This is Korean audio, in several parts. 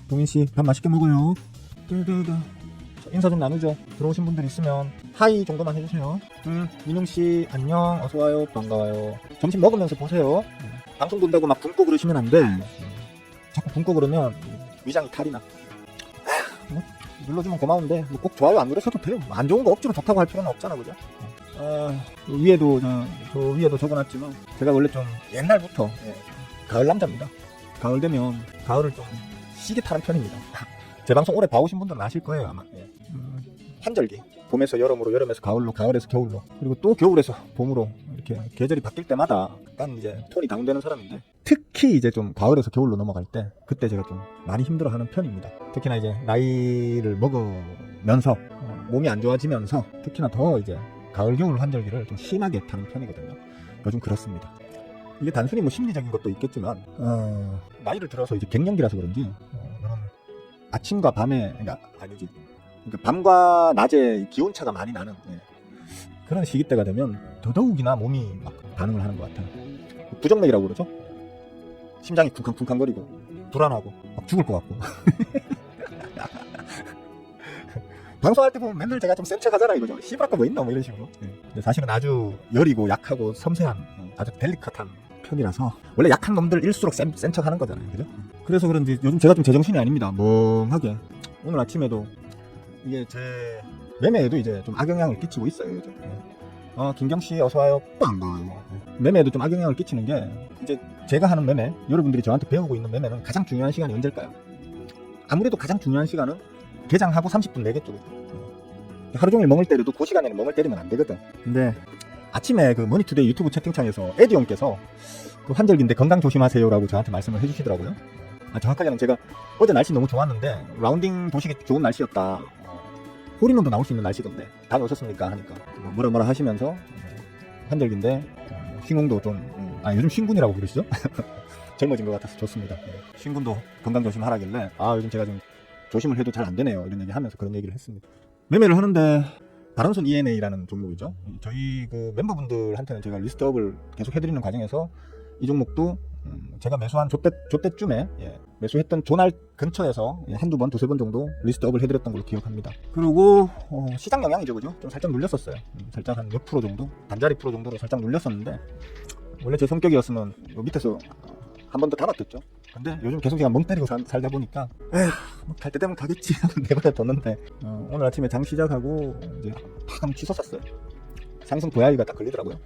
동인씨 밥 맛있게 먹어요. 인사 좀 나누죠. 들어오신 분들 있으면 하이 정도만 해주세요. 민웅씨 안녕, 어서와요, 반가워요. 점심 먹으면서 보세요. 방송 본다고 막 굶고 그러시면 안돼. 자꾸 굶고 그러면 위장이 탈이 나. 뭐, 눌러주면 고마운데 뭐 꼭 좋아요 안 누르셔도 돼요. 안 좋은 거 억지로 좋다고 할 필요는 없잖아, 그죠? 위에도 저 위에도 적어놨지만 제가 원래 좀 옛날부터 가을 남자입니다. 가을 되면 가을을 좀 시게 타는 편입니다. 제 방송 오래 봐오신 분들은 아실 거예요 아마. 환절기, 봄에서 여름으로, 여름에서 가을로, 가을에서 겨울로, 그리고 또 겨울에서 봄으로 이렇게 계절이 바뀔 때마다 약간 이제 톤이 다운되는 사람인데, 특히 이제 좀 가을에서 겨울로 넘어갈 때 그때 제가 좀 많이 힘들어하는 편입니다. 특히나 이제 나이를 먹으면서 몸이 안 좋아지면서 특히나 더 이제 가을 겨울 환절기를 좀 심하게 타는 편이거든요. 요즘 그렇습니다. 이게 단순히 뭐 심리적인 것도 있겠지만 나이를 들어서 이제 갱년기라서 그런지 아침과 밤에, 그러니까 밤과 낮에 기온차가 많이 나는 그런 시기 때가 되면 더더욱이나 몸이 막 반응을 하는 것 같아요. 부정맥이라고 그러죠. 심장이 쿵쾅쿵쾅거리고 불안하고 막 죽을 것 같고. 방송할 때 보면 맨날 제가 좀 센 척하잖아 이거죠. 씨발까 뭐 있나 뭐 이런 식으로. 근데 사실은 아주 여리고 약하고 섬세한 아주 델리컷한 편이라서 원래 약한 놈들일수록 센 척 하는 거잖아요, 그죠? 그래서 그런지 요즘 제가 좀 제정신이 아닙니다. 멍하게. 오늘 아침에도 이게 제 매매에도 이제 좀 악영향을 끼치고 있어요, 요즘. 김경씨 어서와요, 반가워요. 매매에도 좀 악영향을 끼치는 게, 이제 제가 하는 매매, 여러분들이 저한테 배우고 있는 매매는 가장 중요한 시간이 언제일까요? 아무래도 가장 중요한 시간은 개장하고 30분 내게 쪽이죠. 하루 종일 멍을 때려도 그 시간에는 멍을 때리면 안 되거든. 근데 아침에 그 머니투데이 유튜브 채팅창에서 에디온께서 그 환절기인데 건강 조심하세요라고 저한테 말씀을 해주시더라고요. 정확하게는 제가 어제 날씨 너무 좋았는데 라운딩 도시기 좋은 날씨였다, 홀인원도 나올 수 있는 날씨던데 다녀오셨습니까 하니까 뭐라 하시면서 환절기인데 신궁도 좀 요즘 신군이라고 부르시죠? 젊어진 것 같아서 좋습니다. 신군도 건강 조심하라길래 요즘 제가 좀 조심을 해도 잘 안 되네요 이런 얘기 하면서 그런 얘기를 했습니다. 매매를 하는데 바른손 ENA라는 종목이죠. 저희 그 멤버분들한테는 제가 리스트업을 계속 해드리는 과정에서 이 종목도 제가 매수한 조때쯤에 매수했던 조날 근처에서 한두 번, 두세 번 정도 리스트업을 해드렸던 걸로 기억합니다. 그리고 시장 영향이죠, 그죠? 좀 살짝 눌렸었어요. 살짝 한 몇 프로 정도, 반자리 프로 정도로 살짝 눌렸었는데, 원래 제 성격이었으면 밑에서 한 번 더 달았겠죠. 근데 요즘 계속 제가 멍 때리고 살다 보니까 갈 때 되면 가겠지 하고 내버려 뒀는데, 오늘 아침에 장 시작하고 이제 팍 하면 치솟았어요. 상승 도야기가 딱 걸리더라고요.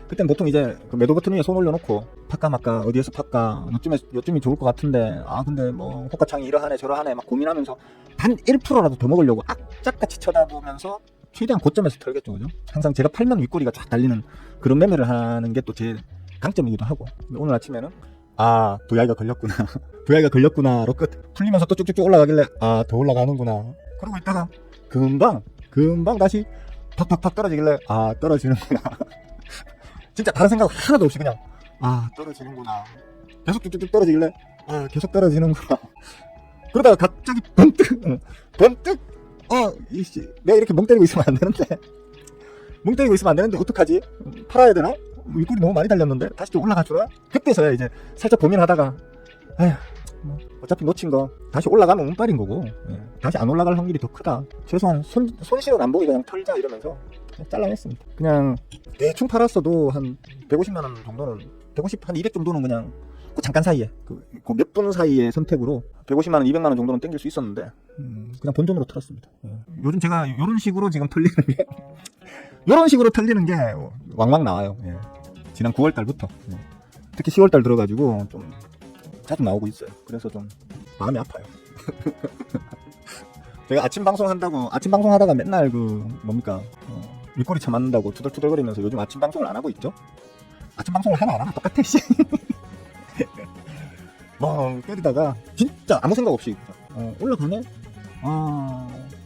그땐 보통 이제 그 매도 버튼 위에 손 올려놓고 팔까 말까, 어디에서 팔까, 요쯤이 좋을 것 같은데 근데 뭐 호가창이 이러하네 저러하네 막 고민하면서 단 1%라도 더 먹으려고 악착같이 쳐다보면서 최대한 고점에서 털겠죠, 그죠? 항상 제가 팔면 윗꼬리가 쫙 달리는 그런 매매를 하는 게 또 제 강점이기도 하고. 근데 오늘 아침에는 도야기가 걸렸구나 도야기가 걸렸구나로 끝. 풀리면서 또 쭉쭉쭉 올라가길래 더 올라가는구나. 그러고 있다가 금방 다시 팍팍팍 떨어지길래 떨어지는구나. 진짜 다른 생각 하나도 없이 그냥 떨어지는구나. 계속 쭉쭉쭉 떨어지길래 계속 떨어지는구나. 그러다가 갑자기 번뜩 내가 이렇게 멍 때리고 있으면 안 되는데 어떡하지? 팔아야 되나? 윗골이 너무 많이 달렸는데 다시 좀 올라가 주나? 그때서야 이제 살짝 고민하다가 어차피 놓친 거 다시 올라가면 운빨인 거고, 다시 안 올라갈 확률이 더 크다. 최소한 손실은 안 보기 그냥 털자 이러면서 잘라냈습니다. 그냥 대충 팔았어도 한 150만원 정도는, 150, 한 200 정도는 그냥 잠깐 사이에 그 몇 분 사이의 선택으로 150만원, 200만원 정도는 땡길 수 있었는데 그냥 본전으로 털었습니다. 요즘 제가 요런 식으로 지금 털리는 게 왕왕 나와요. 지난 9월달부터 특히 10월달 들어가지고 좀 자주 나오고 있어요. 그래서 좀 마음이 아파요. 제가 아침 방송하다가 맨날 윗꼬리 차 맞는다고 투덜투덜거리면서 요즘 아침 방송을 안 하고 있죠. 아침 방송을 하나 안 하나 똑같아. 때리다가 진짜 아무 생각 없이 올라가네.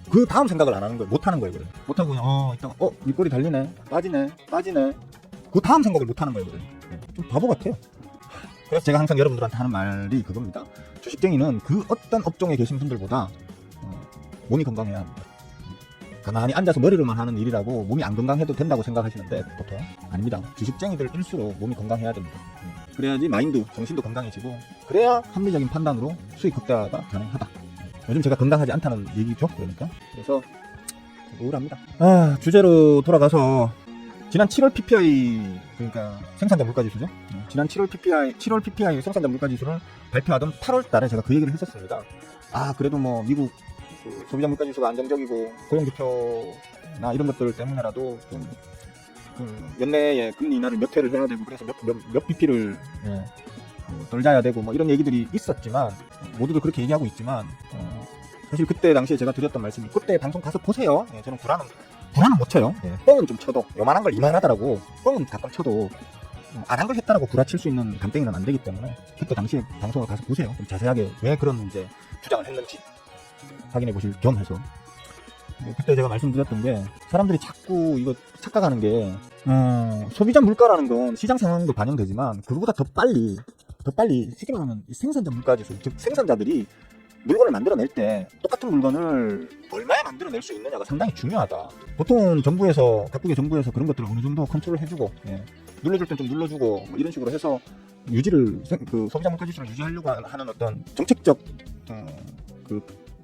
그 다음 생각을 안 하는 거예요. 못 하는 거예요. 그래. 못 하고 그냥 이따가 윗꼬리 달리네, 빠지네. 그 다음 생각을 못 하는 거예요. 그래. 좀 바보 같아요. 그래서 제가 항상 여러분들한테 하는 말이 그겁니다. 주식쟁이는 그 어떤 업종에 계신 분들보다 몸이 건강해야 합니다. 가만히 앉아서 머리로만 하는 일이라고 몸이 안 건강해도 된다고 생각하시는데 보통 아닙니다. 주식쟁이들일수록 몸이 건강해야 됩니다. 그래야지 마인드, 정신도 건강해지고 그래야 합리적인 판단으로 수익 극대화가 가능하다. 요즘 제가 건강하지 않다는 얘기죠. 그러니까 그래서 우울합니다. 주제로 돌아가서 지난 7월 PPI, 그러니까 생산자 물가지수죠. 지난 7월 PPI 생산자 물가지수를 발표하던 8월 달에 제가 그 얘기를 했었습니다. 그래도 뭐 미국 그 소비자 물가지수가 안정적이고 고용지표나 이런 것들 때문에라도 좀 연내에 금리 인하를 몇 회를 해야 되고 그래서 몇 BP를 떨자야 되고 뭐 이런 얘기들이 있었지만 모두들 그렇게 얘기하고 있지만 사실 그때 당시에 제가 드렸던 말씀이 그때 방송 가서 보세요. 저는 불안은 못 쳐요. 뻥은 좀 쳐도 요만한 걸 이만하다라고 뻥은 가끔 쳐도 안 한 걸 했다라고 구라칠 수 있는 간땡이는 안 되기 때문에 그때 당시에 방송을 가서 보세요. 좀 자세하게 왜 그런 이제 주장을 했는지 확인해 보실 겸 해서 그때 제가 말씀드렸던 게 사람들이 자꾸 이거 착각하는 게 소비자 물가라는 건 시장 상황도 반영되지만 그거보다 더 빨리 쉽게 말하면 생산자 물가지수, 즉 생산자들이 물건을 만들어낼 때 똑같은 물건을 얼마에 만들어낼 수 있느냐가 상당히 중요하다. 보통은 각국의 정부에서 그런 것들을 어느 정도 컨트롤 해주고 눌러줄 땐 좀 눌러주고 뭐 이런 식으로 해서 그 소비자 물가지수를 유지하려고 하는 어떤 정책적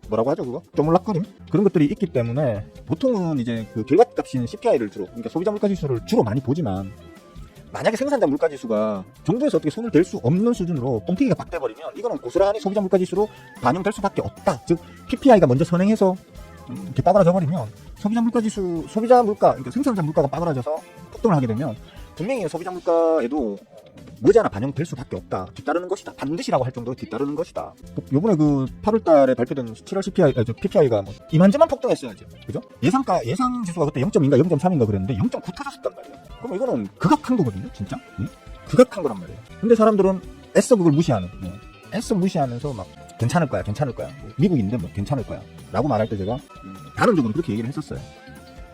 뭐라고 하죠 그거? 쪼물락거림? 그런 것들이 있기 때문에 보통은 이제 그 결과값인 CPI를 주로, 그러니까 소비자 물가지수를 주로 많이 보지만 만약에 생산자 물가지수가 정부에서 어떻게 손을 댈 수 없는 수준으로 뻥튀기가 빡 돼버리면 이거는 고스란히 소비자 물가지수로 반영될 수밖에 없다. 즉 PPI가 먼저 선행해서 이렇게 빠그라져 버리면 소비자 물가, 그러니까 생산자 물가가 빠그라져서 폭등을 하게 되면 분명히 소비자 물가에도 머지않아 반영될 수밖에 없다. 뒤따르는 것이다. 반드시라고 할 정도로 뒤따르는 것이다. 요번에 그 8월 달에 발표된 7월 PPI가 뭐 이만저만 폭등했어야지. 그죠? 예상 지수가 그때 0.2인가 0.3인가 그랬는데 0.9 터졌었단 말이야. 그럼 이거는 극악한 거거든요. 진짜? 응? 극악한 거란 말이에요. 근데 사람들은 애써 그걸 무시하는. 애써 무시하면서 막 괜찮을 거야. 미국인데 뭐 괜찮을 거야. 라고 말할 때 제가 다른적으로 그렇게 얘기를 했었어요.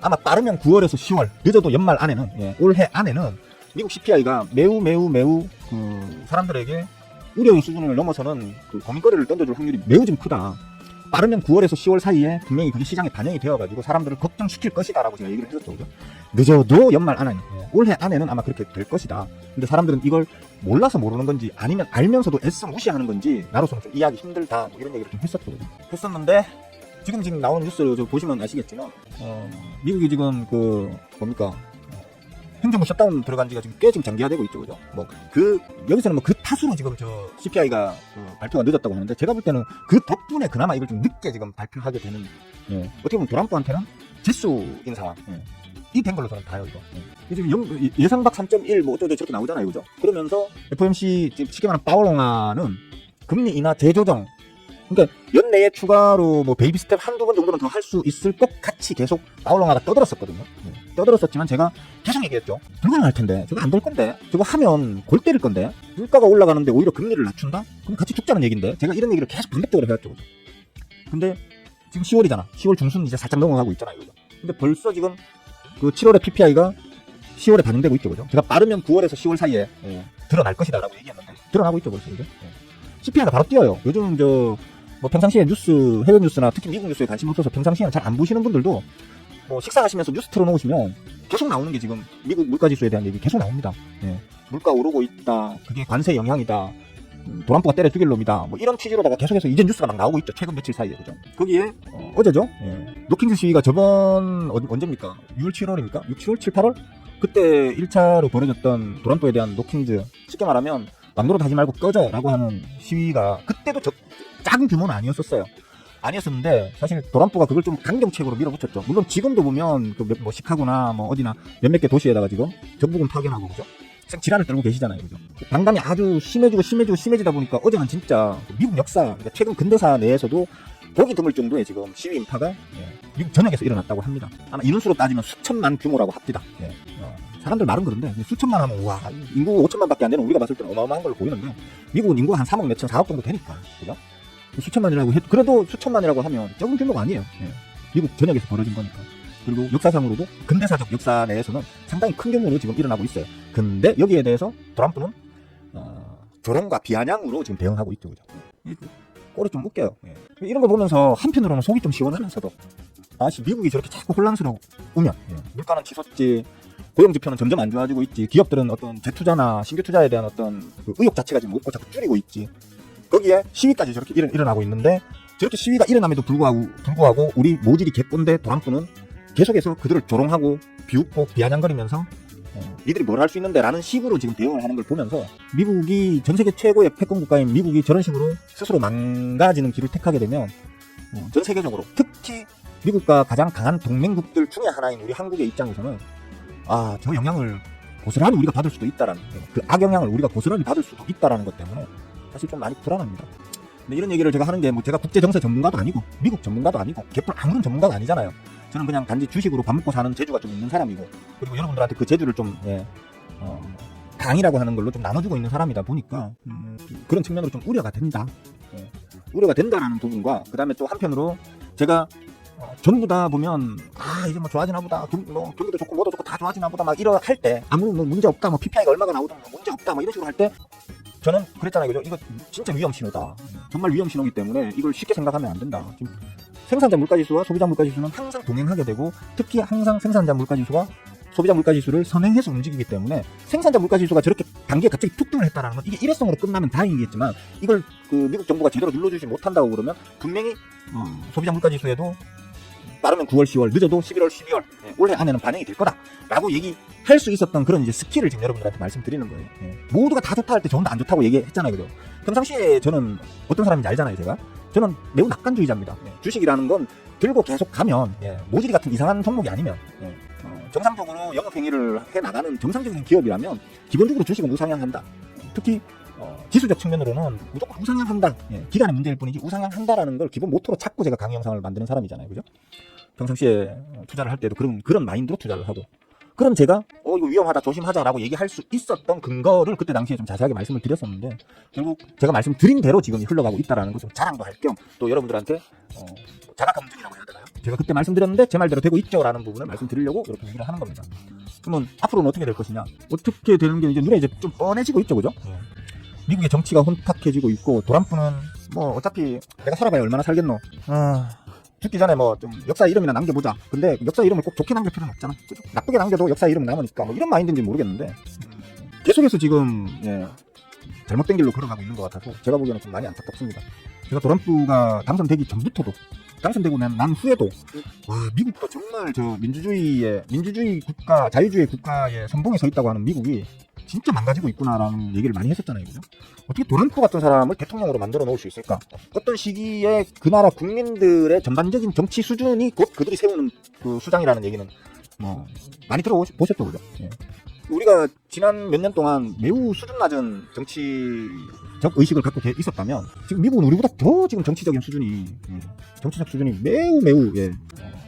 아마 빠르면 9월에서 10월, 늦어도 연말 안에는, 올해 안에는 미국 CPI가 매우 그 사람들에게 우려의 수준을 넘어서는 그 고민거리를 던져줄 확률이 매우 좀 크다. 빠르면 9월에서 10월 사이에 분명히 그게 시장에 반영이 되어가지고 사람들을 걱정시킬 것이다라고 제가 얘기를 했었죠. 그죠? 늦어도 연말 안에, 올해 안에는 아마 그렇게 될 것이다. 근데 사람들은 이걸 몰라서 모르는 건지 아니면 알면서도 애써 무시하는 건지 나로서는 좀 이해하기 힘들다. 뭐 이런 얘기를 좀 했었죠. 했었는데 지금 나오는 뉴스를 보시면 아시겠지만 미국이 지금 행정부 셧다운 들어간 지가 지금 꽤 장기화되고 있죠, 그죠? 여기서는 그 탓으로 지금 CPI가 발표가 늦었다고 하는데, 제가 볼 때는 그 덕분에 그나마 이걸 좀 늦게 지금 발표하게 되는, 어떻게 보면 트럼프한테는 재수인 상황, 이 된 걸로 저는 봐요, 이거. 지금 예상박 3.1 뭐 어쩌고 저렇게 나오잖아요, 그죠? 그러면서 FOMC, 지금 쉽게 말하면 파월옹아는 금리 인하 재조정, 그러니까 연내에 추가로 뭐 베이비 스텝 한두 번 정도는 더 할 수 있을 것 같이 계속 파월옹아가 떠들었었거든요. 떠들었었지만 제가 계속 얘기했죠. 불가능할 텐데, 저거 안 될 건데, 저거 하면 골 때릴 건데, 물가가 올라가는데 오히려 금리를 낮춘다? 그럼 같이 죽자는 얘기인데, 제가 이런 얘기를 계속 반복적으로 해왔죠. 근데 지금 10월이잖아. 10월 중순 이제 살짝 넘어가고 있잖아요. 그죠? 근데 벌써 지금 그 7월의 PPI가 10월에 반영되고 있죠. 그죠? 제가 빠르면 9월에서 10월 사이에 드러날 것이다라고 얘기했는데, 드러나고 있죠. 벌써. 그죠? CPI가 바로 뛰어요. 요즘 뭐 평상시에 해외 뉴스나 특히 미국 뉴스에 관심 없어서 평상시에는 잘 안 보시는 분들도 뭐 식사하시면서 뉴스 틀어놓으시면 계속 나오는 게 지금 미국 물가지수에 대한 얘기 계속 나옵니다. 물가 오르고 있다. 그게 관세 영향이다. 도란프가 때려 죽일 놈이다. 뭐 이런 취지로다가 계속해서 이제 뉴스가 막 나오고 있죠. 최근 며칠 사이에. 그죠? 거기에 어제죠. 노킹즈 시위가 저번 언제입니까? 6월 7월입니까? 6, 7월, 7, 8월? 그때 1차로 벌어졌던 도란프에 대한 노킹즈, 쉽게 말하면 막노릇 하지 말고 꺼져 라고 하는 시위가 그때도 작은 규모는 아니었었는데 사실 도란프가 그걸 좀 강경책으로 밀어붙였죠. 물론 지금도 보면 뭐 시카고나 뭐 어디나 몇몇 개 도시에다가 지금 정부군 파견하고, 그죠? 지랄을 떨고 계시잖아요. 그죠? 반감이 아주 심해지다 보니까 어제는 진짜 미국 역사, 그러니까 최근 근대사 내에서도 보기 드물 정도의 지금 시위 인파가 미국 전역에서 일어났다고 합니다. 아마 인원수로 따지면 수천만 규모라고 합니다. 사람들 말은 그런데 수천만 하면 우와, 인구 5천만밖에 안 되는 우리가 봤을 때는 어마어마한 걸로 보이는데 미국은 인구가 한 3억 몇천 4억 정도 되니까, 그죠? 수천만이라고 해도, 그래도 수천만이라고 하면 적은 규모가 아니에요. 미국 전역에서 벌어진 거니까. 그리고 역사상으로도 근대사적 역사 내에서는 상당히 큰 규모로 지금 일어나고 있어요. 근데 여기에 대해서 트럼프는 조롱과 비아냥으로 지금 대응하고 있죠. 그죠? 꼴이 좀 웃겨요. 이런 거 보면서 한편으로는 속이 좀 시원하면서도 미국이 저렇게 자꾸 혼란스러우면 물가는 치솟지, 고용 지표는 점점 안 좋아지고 있지. 기업들은 어떤 재투자나 신규 투자에 대한 어떤 그 의욕 자체가 지금 없고 자꾸 줄이고 있지. 거기에 시위까지 저렇게 일어나고 있는데, 저렇게 시위가 일어남에도 불구하고 우리 모질이 개꼰대 도란프는 계속해서 그들을 조롱하고 비웃고 비아냥거리면서 니들이 뭘 할 수 있는데 라는 식으로 지금 대응을 하는 걸 보면서, 미국이 전 세계 최고의 패권 국가인 미국이 저런 식으로 스스로 망가지는 길을 택하게 되면 전 세계적으로, 특히 미국과 가장 강한 동맹국들 중에 하나인 우리 한국의 입장에서는 저 영향을 고스란히 우리가 받을 수도 있다라는, 그 악영향을 우리가 고스란히 받을 수도 있다라는 것 때문에 사실 좀 많이 불안합니다. 근데 이런 얘기를 제가 하는 게 제가 국제정세 전문가도 아니고 미국 전문가도 아니고 개뿔 아무런 전문가가 아니잖아요. 저는 그냥 단지 주식으로 밥 먹고 사는 재주가 좀 있는 사람이고, 그리고 여러분들한테 그 재주를 좀 강의라고 하는 걸로 좀 나눠주고 있는 사람이다 보니까 그런 측면으로 좀 우려가 된다. 우려가 된다라는 부분과, 그 다음에 또 한편으로 제가 전부 다 보면 이제 뭐 좋아지나 보다, 경기도 좋고 뭐도 좋고 다 좋아지나 보다 막 이러 할 때, 아무 뭐 문제 없다, 뭐 PPI가 얼마가 나오든 뭐 문제 없다 막 이런 식으로 할 때, 저는 그랬잖아요. 그죠? 이거 진짜 위험 신호다. 정말 위험 신호이기 때문에 이걸 쉽게 생각하면 안 된다. 지금 생산자 물가지수와 소비자 물가지수는 항상 동행하게 되고, 특히 항상 생산자 물가지수와 소비자 물가지수를 선행해서 움직이기 때문에, 생산자 물가지수가 저렇게 단계에 갑자기 툭 등을 했다는 건 이게 일회성으로 끝나면 다행이겠지만, 이걸 그 미국 정부가 제대로 눌러주지 못한다고 그러면 분명히 소비자 물가지수에도 빠르면 9월, 10월, 늦어도 11월, 12월 올해 안에는 반영이 될 거다라고 얘기할 수 있었던 그런 이제 스킬을 지금 여러분들한테 말씀드리는 거예요. 모두가 다 좋다 할 때 저는 안 좋다고 얘기했잖아요, 그죠? 평상시에 저는 어떤 사람인지 알잖아요, 제가. 저는 매우 낙관주의자입니다. 주식이라는 건 들고 계속 가면, 모질이 같은 이상한 종목이 아니면, 정상적으로 영업행위를 해나가는 정상적인 기업이라면 기본적으로 주식은 우상향한다. 특히 지수적 측면으로는 무조건 우상향한다. 기간의 문제일 뿐이지 우상향한다라는 걸 기본 모토로 찾고 제가 강의 영상을 만드는 사람이잖아요, 그죠? 평상시에 투자를 할 때도 그런 마인드로 투자를 하고, 그럼 제가 이거 위험하다, 조심하자라고 얘기할 수 있었던 근거를 그때 당시에 좀 자세하게 말씀을 드렸었는데, 결국 제가 말씀드린 대로 지금 흘러가고 있다라는 거 좀 자랑도 할 겸, 또 여러분들한테 자가검증이라고 해야 되나요? 제가 그때 말씀드렸는데 제 말대로 되고 있죠라는 부분을 말씀드리려고 이렇게 얘기를 하는 겁니다. 그러면 앞으로는 어떻게 될 것이냐? 어떻게 되는 게 이제 눈에 이제 좀 뻔해지고 있죠, 그죠? 미국의 정치가 혼탁해지고 있고, 도란프는 뭐 어차피 내가 살아봐야 얼마나 살겠노. 죽기 전에 뭐 좀 역사 이름이나 남겨보자. 근데 역사 이름을 꼭 좋게 남길 필요는 없잖아. 그죠? 나쁘게 남겨도 역사 이름은 남으니까 뭐 이런 마인드인지 모르겠는데, 계속해서 지금 잘못된 길로 걸어가고 있는 것 같아서 제가 보기에는 좀 많이 안타깝습니다. 제가 도란프가 당선되기 전부터도, 당선되고 난 후에도 미국도 정말 저 민주주의 국가, 자유주의 국가의 선봉에 서 있다고 하는 미국이 진짜 망가지고 있구나라는 얘기를 많이 했었잖아요, 그죠? 어떻게 도란프 같은 사람을 대통령으로 만들어 놓을 수 있을까? 어떤 시기에 그 나라 국민들의 전반적인 정치 수준이 곧 그들이 세우는 그 수장이라는 얘기는 뭐 많이 들어보셨죠, 그죠? 우리가 지난 몇 년 동안 매우 수준 낮은 정치적 의식을 갖고 있었다면, 지금 미국은 우리보다 더 지금 정치적 수준이 매우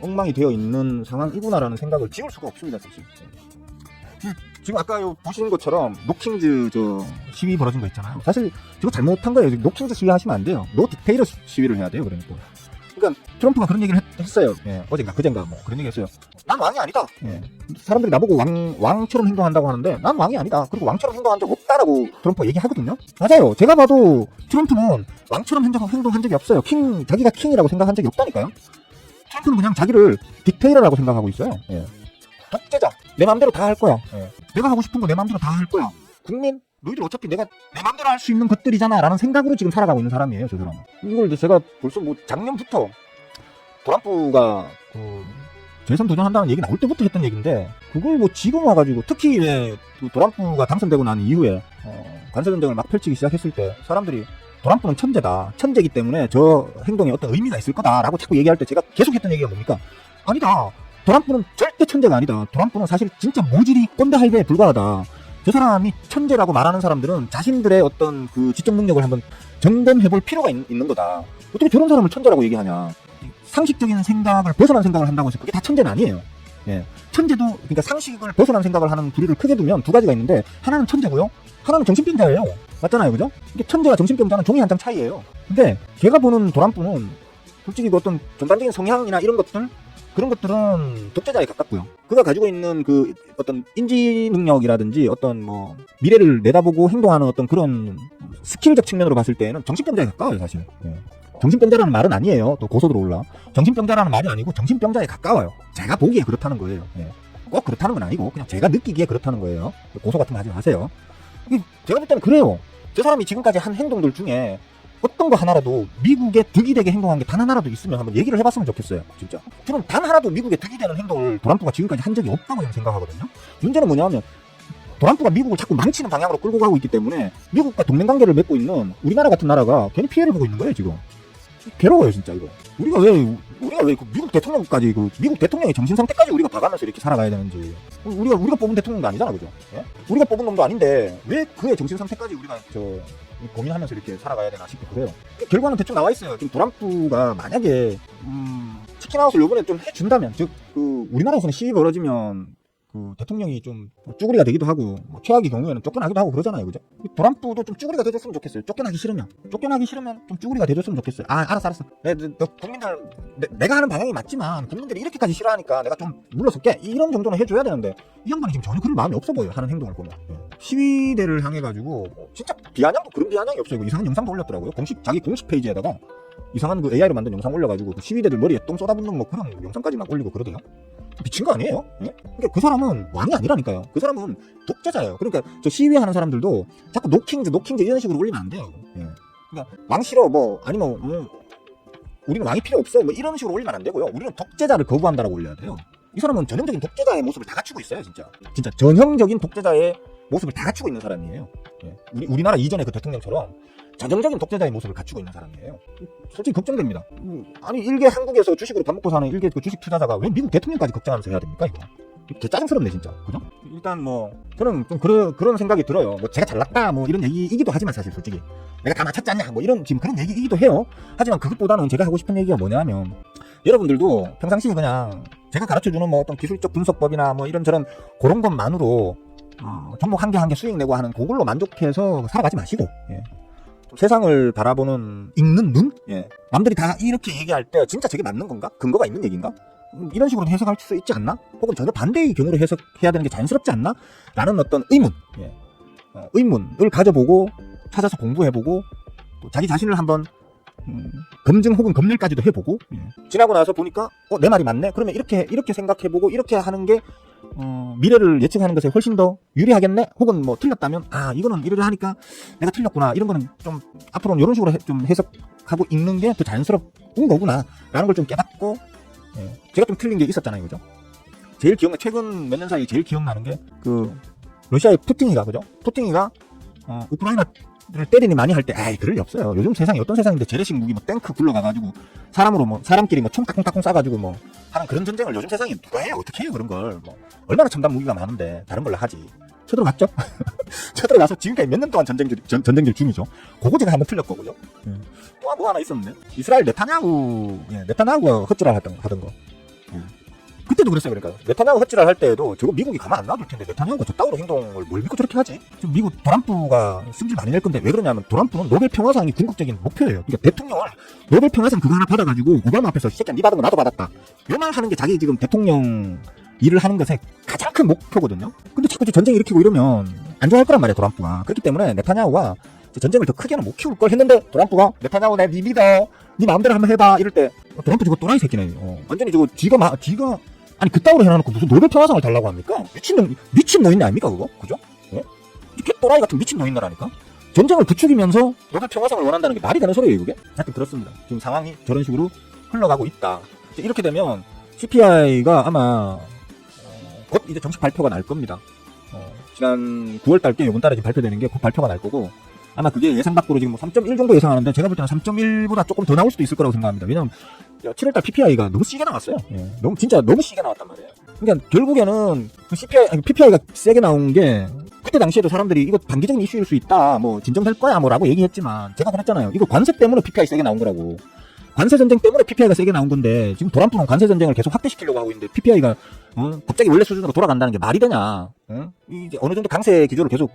엉망이 되어 있는 상황이구나라는 생각을 지울 수가 없습니다, 사실. 지금 아까 보시는 것처럼 노킹즈 시위 벌어진 거 있잖아요. 사실 저거 잘못한 거예요. 노킹즈 시위 하시면 안 돼요. 노 디테일러 시위를 해야 돼요. 그러니까 트럼프가 그런 얘기를 했어요. 어젠가 그젠가 뭐 그런 얘기 했어요. 난 왕이 아니다. 사람들이 나보고 왕처럼 행동한다고 하는데 난 왕이 아니다. 그리고 왕처럼 행동한 적 없다라고 트럼프가 얘기하거든요. 맞아요. 제가 봐도 트럼프는 왕처럼 행동한 적이 없어요. 자기가 킹이라고 생각한 적이 없다니까요. 트럼프는 그냥 자기를 디테일러라고 생각하고 있어요. 독재자. 내 맘대로 다 할 거야. 내가 하고 싶은 거 내 맘대로 다 할 거야. 국민, 너희들 어차피 내가 내 맘대로 할 수 있는 것들이잖아 라는 생각으로 지금 살아가고 있는 사람이에요, 저 사람은. 이걸 제가 벌써 뭐 작년부터 도란프가 재선 도전한다는 얘기 나올 때부터 했던 얘기인데, 그걸 뭐 지금 와가지고, 특히 도란프가 당선되고 난 이후에 관세전쟁을 막 펼치기 시작했을 때 사람들이 도란프는 천재다, 천재이기 때문에 저 행동에 어떤 의미가 있을 거다라고 자꾸 얘기할 때 제가 계속 했던 얘기가 뭡니까? 아니다. 도란프는 절대 천재가 아니다. 도란프는 사실 진짜 모질이 꼰대 할배에 불과하다. 저 사람이 천재라고 말하는 사람들은 자신들의 어떤 그 지적 능력을 한번 점검해볼 필요가 있는 거다. 어떻게 저런 사람을 천재라고 얘기하냐. 상식적인 생각을 벗어난 생각을 한다고 해서 그게 다 천재는 아니에요. 천재도, 그러니까 상식을 벗어난 생각을 하는 부류를 크게 두면 두 가지가 있는데, 하나는 천재고요, 하나는 정신병자예요. 맞잖아요, 그죠? 이게 천재와 정신병자는 종이 한 장 차이예요. 근데 제가 보는 도란프는 솔직히 그 어떤 전반적인 성향이나 이런 것들, 그런 것들은 독재자에 가깝고요. 그가 가지고 있는 그 어떤 인지 능력이라든지 어떤 뭐 미래를 내다보고 행동하는 어떤 그런 스킬적 측면으로 봤을 때는 정신병자에 가까워요, 사실. 정신병자라는 말은 아니에요. 또 고소 들어올라. 정신병자라는 말이 아니고 정신병자에 가까워요. 제가 보기에 그렇다는 거예요. 꼭 그렇다는 건 아니고 그냥 제가 느끼기에 그렇다는 거예요. 고소 같은 거 하지 마세요. 제가 볼 때는 그래요. 저 사람이 지금까지 한 행동들 중에 어떤 거 하나라도 미국에 득이 되게 행동한 게 단 하나라도 있으면 한번 얘기를 해봤으면 좋겠어요. 진짜. 저는 단 하나도 미국에 득이 되는 행동을 트럼프가 지금까지 한 적이 없다고 저는 생각하거든요. 문제는 뭐냐면 트럼프가 미국을 자꾸 망치는 방향으로 끌고 가고 있기 때문에 미국과 동맹관계를 맺고 있는 우리나라 같은 나라가 괜히 피해를 보고 있는 거예요 지금. 괴로워요 진짜 이거. 우리가 왜 그 미국 대통령까지 미국 대통령의 정신 상태까지 우리가 봐가면서 이렇게 살아가야 되는지. 우리가 뽑은 대통령도 아니잖아, 그죠? 예? 우리가 뽑은 놈도 아닌데 왜 그의 정신 상태까지 우리가 고민하면서 이렇게 살아가야 되나 싶고 그래요. 결과는 대충 나와 있어요. 지금 트럼프가 만약에 치킨하우스를 요번에 좀 해준다면, 즉 우리나라에서는 시위 벌어지면 대통령이 좀 쭈구리가 되기도 하고 최악의 경우에는 쫓겨나기도 하고 그러잖아요, 그죠? 트럼프도 좀 쭈구리가 돼줬으면 좋겠어요. 쫓겨나기 싫으면 좀 쭈구리가 돼줬으면 좋겠어요. 알았어. 너 국민들 내가 하는 방향이 맞지만 국민들이 이렇게까지 싫어하니까 내가 좀 물러설게, 이런 정도는 해줘야 되는데 이 양반이 지금 전혀 그럴 마음이 없어 보여요. 하는 행동을 보면. 시위대를 향해 가지고 진짜 비아냥도 그런 비아냥이 없어요. 이상한 영상도 올렸더라고요. 자기 공식 페이지에다가 이상한 그 AI로 만든 영상 올려가지고 시위대들 머리에 똥 쏟아붓는 뭐 그런 영상까지 막 올리고 그러대요. 미친 거 아니에요? 예? 그러니까 그 사람은 왕이 아니라니까요. 그 사람은 독재자예요. 그러니까 저 시위하는 사람들도 자꾸 노킹즈 이런 식으로 올리면 안 돼요. 예. 그러니까 왕 싫어 아니면 우리는 왕이 필요 없어 이런 식으로 올리면 안 되고요. 우리는 독재자를 거부한다라고 올려야 돼요. 이 사람은 전형적인 독재자의 모습을 다 갖추고 있어요. 진짜 전형적인 독재자의 모습을 다 갖추고 있는 사람이에요. 예. 우리나라 이전의 그 대통령처럼 전형적인 독재자의 모습을 갖추고 있는 사람이에요. 솔직히 걱정됩니다. 아니 일개 한국에서 주식으로 밥 먹고 사는 일개 그 주식 투자자가 왜 미국 대통령까지 걱정하면서 해야 됩니까 이거? 개 짜증스럽네 진짜. 그죠? 일단 저는 좀 그런 생각이 들어요. 제가 잘났다 이런 얘기이기도 하지만 사실 솔직히 내가 다 맞췄지 않냐 이런 지금 그런 얘기이기도 해요. 하지만 그것보다는 제가 하고 싶은 얘기가 뭐냐면 여러분들도 평상시에 그냥 제가 가르쳐주는 어떤 기술적 분석법이나 이런저런 그런 것만으로 종목 한 개 수익 내고 하는 그걸로 만족해서 살아가지 마시고, 예. 세상을 바라보는 읽는 눈? 예. 남들이 다 이렇게 얘기할 때 진짜 저게 맞는 건가? 근거가 있는 얘기인가? 이런 식으로 해석할 수 있지 않나? 혹은 전혀 반대의 경우로 해석해야 되는 게 자연스럽지 않나? 라는 어떤 의문, 예. 의문을 가져보고 찾아서 공부해보고 또 자기 자신을 한번 검증 혹은 검열까지도 해보고, 예. 지나고 나서 보니까 내 말이 맞네? 그러면 이렇게 생각해보고 이렇게 하는 게 미래를 예측하는 것에 훨씬 더 유리하겠네? 혹은 틀렸다면 이거는 이러려 하니까 내가 틀렸구나, 이런 거는 좀 앞으로는 이런 식으로 좀 해석하고 읽는 게 더 자연스러운 거구나 라는 걸 좀 깨닫고, 예. 제가 좀 틀린 게 있었잖아요, 그죠? 최근 몇 년 사이에 제일 기억나는 게 러시아의 푸틴이가 우크라이나를 때리니 많이 할 때 그럴 리 없어요. 요즘 세상이 어떤 세상인데 재래식 무기 탱크 굴러가가지고 사람끼리 총 따콩따콩 싸가지고 하는 그런 전쟁을 요즘 세상에 누가 해요? 어떻게 해요 그런 걸? 얼마나 첨단 무기가 많은데 다른 걸로 하지. 쳐들어갔죠? 쳐들어가서 지금까지 몇 년 동안 전쟁질 중이죠. 그거 제가 한번 틀렸거든요. 또 뭐 하나 있었네. 이스라엘 네타냐후가 헛질을 하던 거. 그때도 그랬어요. 그러니까 네타냐후 헛질을 할 때에도 저거 미국이 가만 안 놔둘 텐데 네타냐후가 저따구로 행동을 뭘 믿고 저렇게 하지? 지금 미국 트럼프가 승질 많이 낼 건데 왜 그러냐면 트럼프는 노벨 평화상이 궁극적인 목표예요. 그러니까 대통령을 노벨 평화상 그거 하나 받아가지고 오바마 앞에서 이 새끼야 니 받은 거 나도 받았다, 요 말 하는 게 자기 지금 대통령 일을 하는 것의 가장 큰 목표거든요. 근데 자꾸 전쟁 일으키고 이러면 안 좋아할 거란 말이에요, 트럼프가. 그렇기 때문에 네타냐후가 전쟁을 더 크게는 못 키울 걸 했는데 트럼프가 네타냐후 내 니 믿어, 니 마음대로 한번 해봐 이럴 때 트럼프 저거 또라이 새끼네. 완전히 저거 지가 아니 그따구로 해놔놓고 무슨 노벨 평화상을 달라고 합니까? 미친 노인네 아닙니까 그거? 그죠? 예? 이게 또라이 같은 미친 노인네라니까. 전쟁을 부추기면서 노벨 평화상을 원한다는 게 말이 되는 소리예요 그게? 하여튼 그렇습니다. 지금 상황이 저런 식으로 흘러가고 있다. 이렇게 되면 CPI가 아마 곧 이제 정식 발표가 날 겁니다. 지난 9월달 때 이번 달에 지금 발표되는 게 곧 발표가 날 거고, 아마 그게 예상 밖으로 지금 3.1 정도 예상하는데 제가 볼 때는 3.1보다 조금 더 나올 수도 있을 거라고 생각합니다. 왜냐면 7월달 PPI가 너무 세게 나왔어요. 예. 진짜 너무 세게 나왔단 말이에요. 그러니까 결국에는 PPI가 세게 나온 게 그때 당시에도 사람들이 이거 단기적인 이슈일 수 있다, 진정될 거야 라고 얘기했지만 제가 그랬잖아요. 이거 관세 때문에 PPI 세게 나온 거라고. 관세 전쟁 때문에 PPI가 세게 나온 건데 지금 트럼프는 관세 전쟁을 계속 확대시키려고 하고 있는데 PPI가 갑자기 원래 수준으로 돌아간다는 게 말이 되냐? 이제 어느 정도 강세 기조를 계속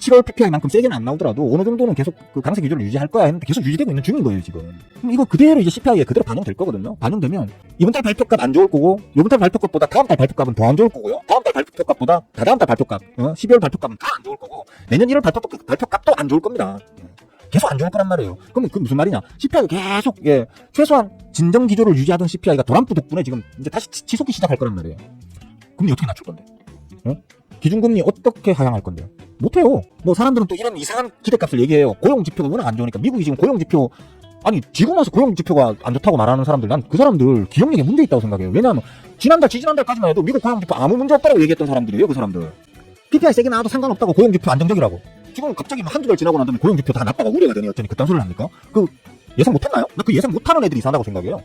7월 PPI만큼 세게는 안 나오더라도 어느 정도는 계속 그 강세 기조를 유지할 거야 했는데 계속 유지되고 있는 중인 거예요 지금. 그럼 이거 그대로 이제 CPI에 그대로 반영될 거거든요. 반영되면 이번 달 발표값 안 좋을 거고, 이번 달 발표값보다 다음 달 발표값은 더 안 좋을 거고요. 다음 달 발표값보다 다다음 달 발표값, 12월 발표값은 다 안 좋을 거고, 내년 1월 발표값도 안 좋을 겁니다. 계속 안 좋을 거란 말이에요. 그러면 그 무슨 말이냐? CPI가 계속 최소한 진정 기조를 유지하던 CPI가 트럼프 덕분에 지금 이제 다시 치솟기 시작할 거란 말이에요. 금리 어떻게 낮출 건데? 기준금리 어떻게 하향할 건데요? 못해요. 뭐 사람들은 또 이런 이상한 기대값을 얘기해요. 고용지표가 워낙 안 좋으니까. 미국이 지금 고용지표, 아니 지금 와서 고용지표가 안 좋다고 말하는 사람들, 난 그 사람들 기억력에 문제 있다고 생각해요. 왜냐하면 지지난달까지만 해도 미국 고용지표 아무 문제 없다고 얘기했던 사람들이에요. 그 사람들. PPI 세게 나와도 상관없다고, 고용지표 안정적이라고. 지금 갑자기 한두 달 지나고 난 다음에 고용지표 다 낮다고 우려가 되니 어쩌니 그딴 소리를 합니까? 그 예상 못했나요? 나 그 예상 못하는 애들이 이상하다고 생각해요.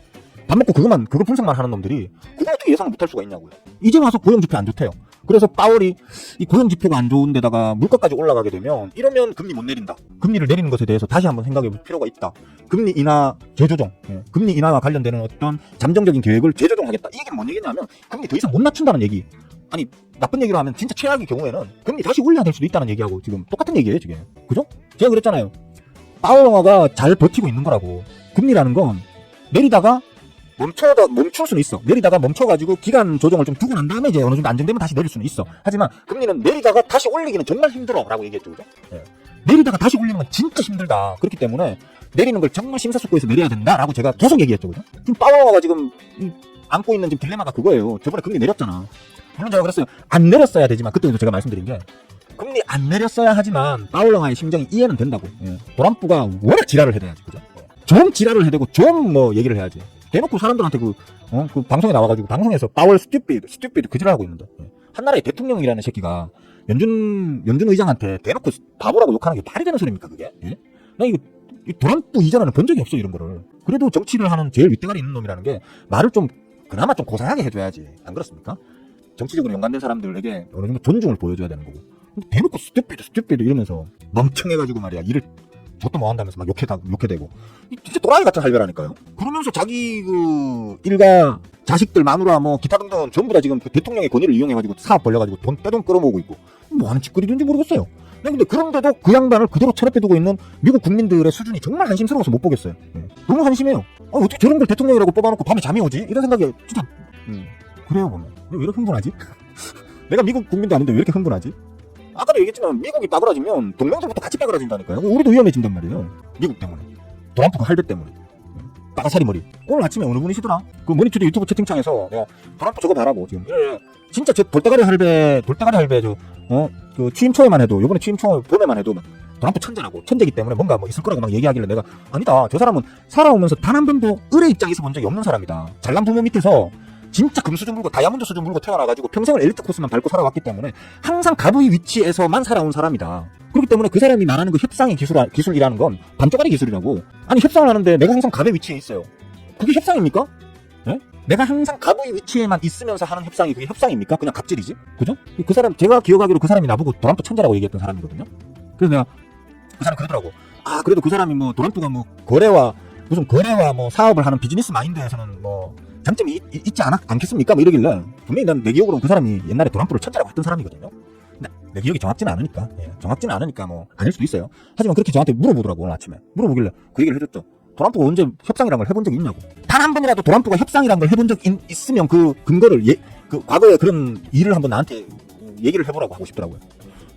밥 먹고 그거 분석만 하는 놈들이 그거 어떻게 예상을 못할 수가 있냐고요. 이제 와서 고용지표 안 좋대요. 그래서 파월이 이 고용지표가 안 좋은 데다가 물가까지 올라가게 되면 이러면 금리 못 내린다. 금리를 내리는 것에 대해서 다시 한번 생각해 볼 필요가 있다. 금리 인하 재조정, 금리 인하와 관련되는 어떤 잠정적인 계획을 재조정하겠다. 이 얘기는 뭔 얘기냐면 금리 더 이상 못 낮춘다는 얘기. 아니 나쁜 얘기로 하면 진짜 최악의 경우에는 금리 다시 올려야 될 수도 있다는 얘기하고 지금 똑같은 얘기예요 지금. 그죠? 제가 그랬잖아요. 파월 영화가 잘 버티고 있는 거라고. 금리라는 건 내리다가 멈출 수는 있어. 내리다가 멈춰가지고 기간 조정을 좀 두고 난 다음에 이제 어느 정도 안정되면 다시 내릴 수는 있어. 하지만 금리는 내리다가 다시 올리기는 정말 힘들어 라고 얘기했죠. 그죠? 예. 내리다가 다시 올리는 건 진짜 힘들다. 그렇기 때문에 내리는 걸 정말 심사숙고해서 내려야 된다라고 제가 계속 얘기했죠. 그죠? 지금 파워가 지금 안고 있는 지금 딜레마가 그거예요. 저번에 금리 내렸잖아. 물론 제가 그랬어요. 안 내렸어야 되지만 그때도 제가 말씀드린 게 금리 안 내렸어야 하지만 파월영화의 심정이 이해는 된다고. 예. 도란프가 워낙 지랄을 해대야지. 그죠? 좀 지랄을 해대고 좀 뭐 얘기를 해야지. 대놓고 사람들한테 그 방송에 나와가지고 방송에서 파월 스튜피드 그 지랄하고 있는데. 예. 한나라의 대통령이라는 새끼가 연준 의장한테 대놓고 바보라고 욕하는 게 말이 되는 소리입니까 그게? 예? 나 이거 도란프 이전에는 본 적이 없어 이런 거를. 그래도 정치를 하는 제일 윗대가리 있는 놈이라는 게 말을 좀 그나마 좀 고상하게 해줘야지. 안 그렇습니까? 정치적으로 연관된 사람들에게 어느 정도 존중을 보여줘야 되는 거고. 근데 대놓고 스튜피드 이러면서 멍청해가지고 말이야. 일을 저도 뭐 한다면서 막 욕해대고. 진짜 또라이 같은 할배라니까요. 그러면서 자기 그 일가 자식들 마누라 뭐 기타 등등 전부 다 지금 그 대통령의 권위를 이용해가지고 사업 벌려가지고 떼돈 끌어모으고 있고 뭐 하는 짓거리인지 모르겠어요. 근데 그런데도 그 양반을 그대로 차렷해두고 있는 미국 국민들의 수준이 정말 한심스러워서 못 보겠어요. 너무 한심해요. 어떻게 저런 걸 대통령이라고 뽑아놓고 밤에 잠이 오지? 이런 생각이 진짜 그래요 보면. 왜 이렇게 흥분하지? 내가 미국 국민도 아닌데 왜 이렇게 흥분하지? 아까도 얘기했지만 미국이 빠그라지면 동맹들부터 같이 빠그라진다니까요. 우리도 위험해진단 말이에요. 미국 때문에. 도란프가 할배 때문에. 빠가사리 머리. 오늘 아침에 어느 분이시더라? 그 머니투데 유튜브 채팅창에서 내가 도란프 저거 봐라고 지금. 진짜 저 돌대가리 할배 그 취임 초에만 해도 요번에 취임 초 봄에만 해도 도란프 천재라고 천재기 때문에 뭔가 뭐 있을 거라고 막 얘기하길래 내가 아니다. 저 사람은 살아오면서 단 한 번도 을의 입장에서 본 적이 없는 사람이다. 잘난 부모 밑에서 진짜 금수저 물고 다이아몬드 수저 물고 태어나가지고 평생을 엘리트 코스만 밟고 살아왔기 때문에 항상 갑의 위치에서만 살아온 사람이다. 그렇기 때문에 그 사람이 말하는 그 협상의 기술이라는 건 반쪽짜리 기술이라고. 아니 협상을 하는데 내가 항상 갑의 위치에 있어요. 그게 협상입니까? 네? 내가 항상 갑의 위치에만 있으면서 하는 협상이 그게 협상입니까? 그냥 갑질이지. 그죠? 그 사람 제가 기억하기로 그 사람이 나보고 도란프 천재라고 얘기했던 사람이거든요. 그래서 내가 그 사람 그러더라고. 아 그래도 그 사람이 뭐 도란프가 뭐 거래와 뭐 사업을 하는 비즈니스 마인드에서는 뭐 장점이 있지 않겠습니까? 뭐 이러길래 분명히 난 내 기억으로는 그 사람이 옛날에 도란프를 천재라고 했던 사람이거든요. 근데 내 기억이 정확지는 않으니까 뭐 아닐 수도 있어요. 하지만 그렇게 저한테 물어보더라고. 오늘 아침에 물어보길래 그 얘기를 해줬죠. 도란프가 언제 협상이란 걸 해본 적이 있냐고. 단 한 번이라도 도란프가 협상이란 걸 해본 적 있으면 그 근거를 그 과거에 그런 일을 한번 나한테 얘기를 해보라고 하고 싶더라고요.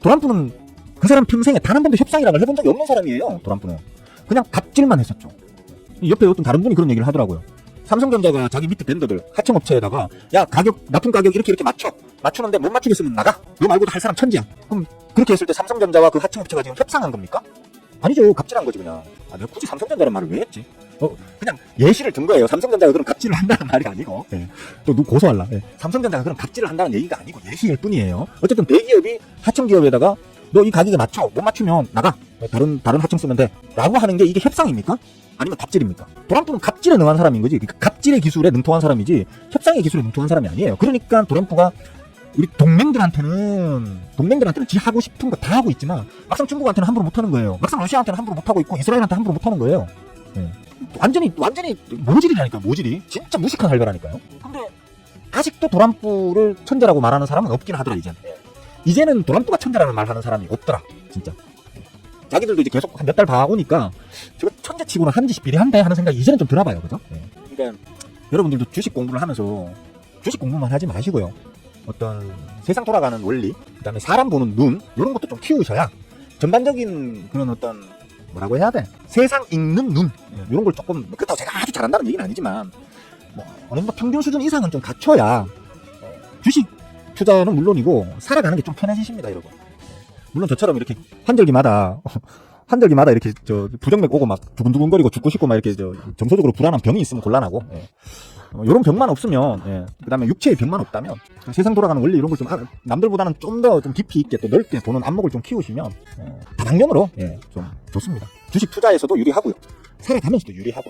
도란프는 그 사람 평생에 단 한 번도 협상이란 걸 해본 적이 없는 사람이에요. 도란프는 그냥 갑질만 했었죠. 옆에 어떤 다른 분이 그런 얘기를 하더라고요. 삼성전자가 자기 밑에 밴더들 하청업체에다가 야 납품 가격 이렇게 맞추는데 못 맞추겠으면 나가. 너 말고도 할 사람 천지야. 그럼 그렇게 했을 때 삼성전자와 그 하청업체가 지금 협상한 겁니까? 아니죠. 갑질한 거지 그냥. 내가 굳이 삼성전자라는 말을 왜 했지? 그냥 예시를 든 거예요. 삼성전자가 그런 갑질을 한다는 말이 아니고. 또 누구 고소할라. 삼성전자가 그런 갑질을 한다는 얘기가 아니고 예시일 뿐이에요. 어쨌든 대기업이 하청기업에다가 너 이 가격에 맞춰. 못 맞추면 나가. 다른 하청 쓰면 돼. 라고 하는 게 이게 협상입니까? 아니면 갑질입니까? 도란프는 갑질에 능한 사람인 거지. 그러니까 갑질의 기술에 능통한 사람이지 협상의 기술에 능통한 사람이 아니에요. 그러니까 도란프가 우리 동맹들한테는 지 하고 싶은 거 다 하고 있지만 막상 중국한테는 함부로 못하는 거예요. 막상 러시아한테는 함부로 못하고 있고 이스라엘한테 함부로 못하는 거예요. 완전히 모질이라니까요. 모질이. 진짜 무식한 할배라니까요. 근데 아직도 도란프를 천재라고 말하는 사람은 없긴 하더라 이제는 도란프가 천재라는 말하는 사람이 없더라. 진짜. 자기들도 이제 계속 한 몇 달 봐오니까 저거 천재치고는 한 짓이 비례한데 하는 생각이 이제는 좀 들어봐요. 그죠? 그러니까 여러분들도 주식 공부를 하면서 주식 공부만 하지 마시고요. 어떤 세상 돌아가는 원리, 그 다음에 사람 보는 눈 이런 것도 좀 키우셔야 전반적인 그런 어떤 뭐라고 해야 돼? 세상 읽는 눈 이런 걸 조금 그렇다고 제가 아주 잘한다는 얘기는 아니지만 뭐 어느 정도 평균 수준 이상은 좀 갖춰야 투자는 물론이고 살아가는 게 좀 편해지십니다, 여러분. 물론 저처럼 이렇게 환절기마다 이렇게 부정맥 오고 막 두근두근거리고 죽고 싶고 막 이렇게 정서적으로 불안한 병이 있으면 곤란하고, 이런 병만 없으면, 그다음에 육체의 병만 없다면 세상 돌아가는 원리 이런 걸 좀 남들보다는 좀 더 좀 깊이 있게 또 넓게 보는 안목을 좀 키우시면 다방면으로 좀 좋습니다. 주식 투자에서도 유리하고요, 살아가면서도 유리하고,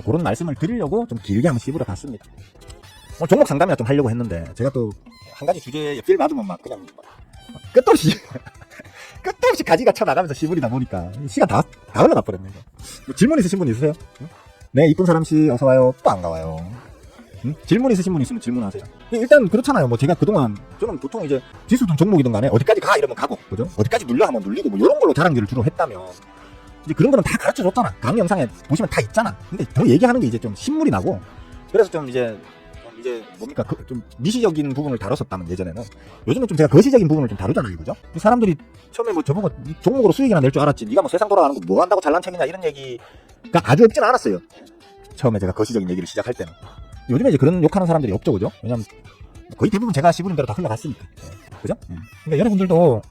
그런 말씀을 드리려고 좀 길게 한번 씹으러 봤습니다. 종목 상담이나 좀 하려고 했는데 제가 또 한 가지 주제에 필 받으면 막 그냥 끝없이 가지가 쳐나가면서 씹으리다 보니까 시간 다 흘러가 버렸네. 뭐 질문 있으신 분 있으세요? 네, 이쁜 사람씨 어서와요. 또 안 가와요. 질문 있으신 분 있으면 질문하세요. 일단 그렇잖아요. 뭐 제가 그동안 저는 보통 이제 지수든 종목이든 간에 어디까지 가 이러면 가고, 그죠? 어디까지 눌려 하면 눌리고 뭐 이런 걸로 자랑질을 주로 했다면, 이제 그런 거는 다 가르쳐 줬잖아. 강의 영상에 보시면 다 있잖아. 근데 더 얘기하는 게 이제 좀 신물이 나고, 그래서 좀 이제 뭡니까, 좀 미시적인 부분을 다뤘었다면 예전에는, 요즘은 좀 제가 거시적인 부분을 좀 다루잖아요, 그죠? 사람들이 처음에 뭐 저보고 종목으로 수익이나 낼 줄 알았지, 네가 뭐 세상 돌아가는 거 뭐 한다고 잘난 척이냐 이런 얘기가 아주 없지는 않았어요. 처음에 제가 거시적인 얘기를 시작할 때는. 요즘에 이제 그런 욕하는 사람들이 없죠, 그죠? 왜냐면 거의 대부분 제가 씹으는 대로 다 흘러갔으니까, 그죠? 그러니까 여러분들도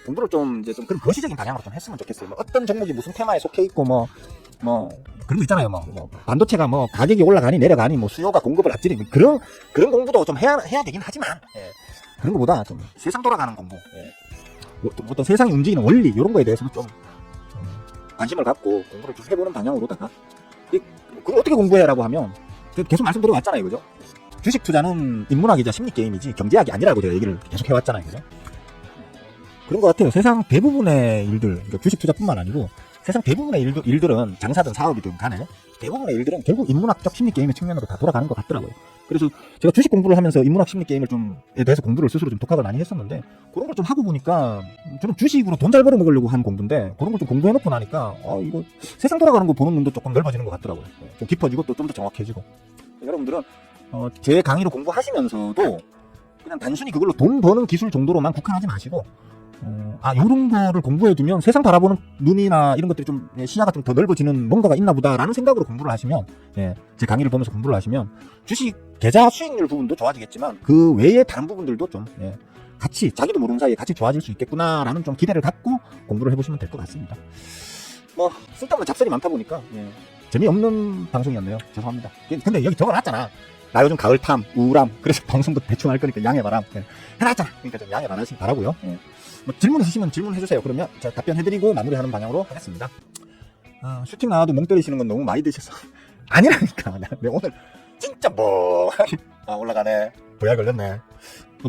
공부를 좀 이제 좀 그런 거시적인 방향으로 좀 했으면 좋겠어요. 뭐 어떤 종목이 무슨 테마에 속해 있고 뭐 그런 거 있잖아요. 뭐 반도체가 뭐 가격이 올라가니 내려가니 뭐 수요가 공급을 앞지르니 뭐 그런 공부도 좀 해야 되긴 하지만, 그런 거보다 좀 세상 돌아가는 공부, 어떤 세상이 움직이는 원리 이런 거에 대해서는 좀 관심을 갖고 공부를 좀 해보는 방향으로다가, 그걸 어떻게 공부해라고 하면 계속 말씀드려왔잖아요, 그죠? 주식 투자는 인문학이자 심리 게임이지 경제학이 아니라고 제가 얘기를 계속 해왔잖아요, 그죠? 그런 것 같아요. 세상 대부분의 일들, 그러니까 주식 투자뿐만 아니고 세상 대부분의 일들은 장사든 사업이든 간에 대부분의 일들은 결국 인문학적 심리 게임의 측면으로 다 돌아가는 것 같더라고요. 그래서 제가 주식 공부를 하면서 인문학 심리 게임을 좀에 대해서 공부를 스스로 좀 독학을 많이 했었는데, 그런 걸 좀 하고 보니까 저는 주식으로 돈 잘 벌어 먹으려고 한 공부인데, 그런 걸 좀 공부해놓고 나니까 이거 세상 돌아가는 거 보는 눈도 조금 넓어지는 것 같더라고요. 좀 깊어지고 또 좀 더 정확해지고. 여러분들은 제 강의로 공부하시면서도 그냥 단순히 그걸로 돈 버는 기술 정도로만 국한하지 마시고, 요런 거를 공부해두면 세상 바라보는 눈이나 이런 것들이 좀 시야가 좀 더 넓어지는 뭔가가 있나 보다라는 생각으로 공부를 하시면, 제 강의를 보면서 공부를 하시면 주식 계좌 수익률 부분도 좋아지겠지만 그 외에 다른 부분들도 좀 같이 자기도 모르는 사이에 같이 좋아질 수 있겠구나라는 좀 기대를 갖고 공부를 해보시면 될 것 같습니다. 뭐 쓸데없는 잡설이 많다 보니까 재미없는 방송이었네요. 죄송합니다. 근데 여기 적어놨잖아. 나 요즘 가을탐, 우울함, 그래서 방송도 대충 할 거니까 양해바람 해놨잖아. 그러니까 좀 양해 바라시기 바라고요. 뭐 질문 있으시면 질문해주세요. 그러면 제가 답변해드리고 마무리하는 방향으로 하겠습니다. 슈팅 나와도 멍 때리시는 건 너무 많이 드셔서 아니라니까. 내 오늘 진짜 뭐 올라가네, 보약 걸렸네,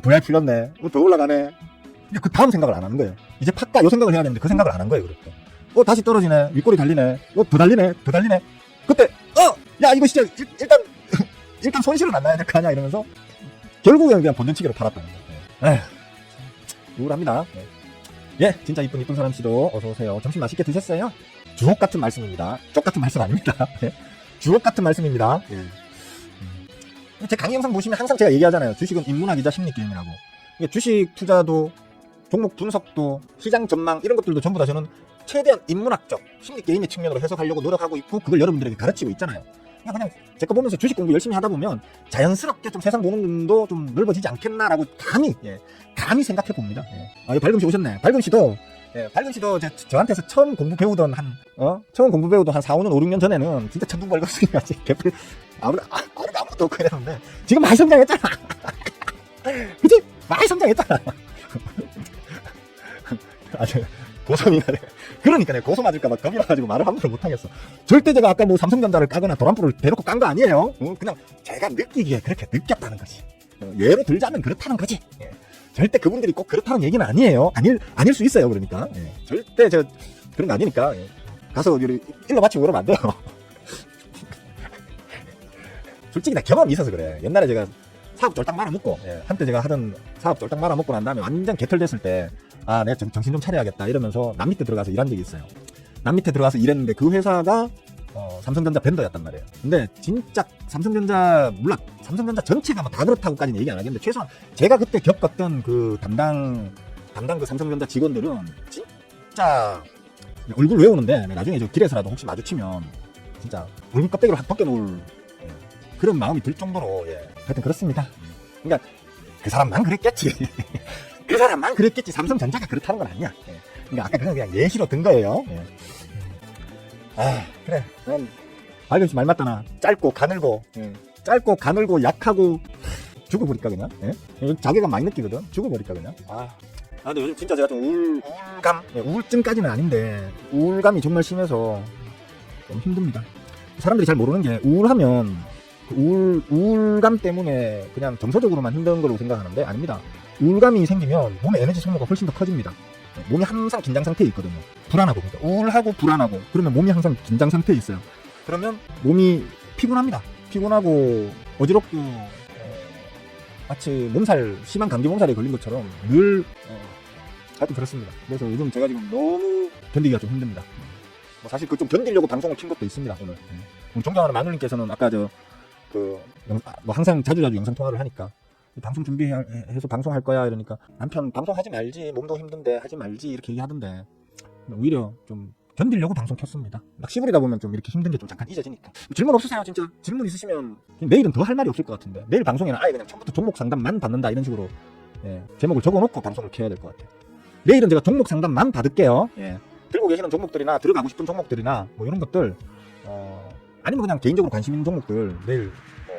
보약 풀렸네, 더 올라가네. 근데 그 다음 생각을 안 하는 거예요. 이제 팍다 요 생각을 해야 되는데 그 생각을 안 한 거예요. 그렇게 다시 떨어지네, 윗골이 달리네, 더 달리네. 그때 야 이거 진짜 일단 손실은 안 나야 될 거 아니야 이러면서 결국에는 그냥 본전치기로 팔았다는 거예요. 우울합니다. 진짜 이쁜 사람씨도 어서오세요. 점심 맛있게 드셨어요? 주옥 같은 말씀입니다. 쪽 같은 말씀 아닙니다. 주옥 같은 말씀입니다. 제 강의 영상 보시면 항상 제가 얘기하잖아요. 주식은 인문학이자 심리게임이라고. 주식 투자도 종목 분석도 시장 전망 이런 것들도 전부 다 저는 최대한 인문학적 심리게임의 측면으로 해석하려고 노력하고 있고, 그걸 여러분들에게 가르치고 있잖아요. 그냥 제 거 보면서 주식 공부 열심히 하다 보면 자연스럽게 좀 세상 보는 눈도 좀 넓어지지 않겠나라고 감히 생각해 봅니다. 발금씨 오셨네. 발금씨도 저한테서 처음 공부 배우던 한 4, 5년, 5, 6년 전에는 진짜 천둥발급승이었지. 개뿔 아무것도 없고 이랬는데 지금 많이 성장했잖아. 그치? 많이 성장했잖아. 고소미나네. 그러니까 내가 고소 맞을까 봐 겁이 나가지고 말을 함부로 못하겠어. 절대 제가 아까 뭐 삼성전자를 까거나 도란프를 대놓고 깐 거 아니에요. 그냥 제가 느끼기에 그렇게 느꼈다는 거지. 예로 들자면 그렇다는 거지. 절대 그분들이 꼭 그렇다는 얘기는 아니에요. 아닐 수 있어요. 그러니까 절대 그런 거 아니니까 가서 일러 바치고 그러면 안 돼요. 솔직히 나 경험이 있어서 그래. 옛날에 제가 사업 쫄딱 말아먹고, 한때 제가 하던 사업 쫄딱 말아먹고 난 다음에 완전 개털됐을 때, 내가 정신 좀 차려야겠다 이러면서 남 밑에 들어가서 일한 적이 있어요. 남 밑에 들어가서 일했는데 그 회사가 삼성전자 벤더였단 말이에요. 근데 진짜 삼성전자 전체가 뭐 다 그렇다고까지는 얘기 안 하겠는데, 최소한 제가 그때 겪었던 그 담당 그 삼성전자 직원들은 진짜 얼굴 외우는데 나중에 저 길에서라도 혹시 마주치면 진짜 얼굴 껍데기로 확 벗겨놓을 그런 마음이 들 정도로 하여튼 그렇습니다. 그러니까 그 사람만 그랬겠지. 그 사람만 그랬겠지. 삼성전자가 그렇다는 건 아니야. 예. 그러니까 아까 그냥 예시로 든 거예요. 예. 아, 그래. 난 알겠지. 말 맞다나. 짧고 가늘고, 예. 짧고 가늘고 약하고 죽어버릴까 그냥. 예? 자괴감 많이 느끼거든. 죽어버릴까 그냥. 근데 요즘 진짜 제가 좀 우울감, 예, 우울증까지는 아닌데 우울감이 정말 심해서 좀 힘듭니다. 사람들이 잘 모르는 게 우울하면 그 우울감 때문에 그냥 정서적으로만 힘든 걸로 생각하는데 아닙니다. 우울감이 생기면 몸의 에너지 소모가 훨씬 더 커집니다. 몸이 항상 긴장 상태에 있거든요. 불안하고, 그러니까 우울하고 불안하고, 그러면 몸이 항상 긴장 상태에 있어요. 그러면 몸이 피곤합니다. 피곤하고 어지럽고 마치 몸살, 심한 감기 몸살에 걸린 것처럼 늘 하여튼 그렇습니다. 그래서 요즘 제가 지금 너무 견디기가 좀 힘듭니다. 뭐 사실 그 좀 견디려고 방송을 킨 것도 있습니다. 오늘 우리 존경하는 마누님께서는 아까 뭐 항상 자주 영상 통화를 하니까 방송 준비해서 방송할 거야 이러니까 남편 방송하지 말지, 몸도 힘든데 하지 말지 이렇게 얘기하던데 오히려 좀 견디려고 방송 켰습니다. 막 시부리다 보면 좀 이렇게 힘든 게 좀 잠깐 잊어지니까. 질문 없으세요? 진짜 질문 있으시면 내일은 더 할 말이 없을 것 같은데 내일 방송에는 아예 그냥 처음부터 종목 상담만 받는다 이런 식으로 제목을 적어놓고 방송을 켜야 될 것 같아요. 내일은 제가 종목 상담만 받을게요. 들고 계시는 종목들이나 들어가고 싶은 종목들이나 뭐 이런 것들 아니면 그냥 개인적으로 관심 있는 종목들 내일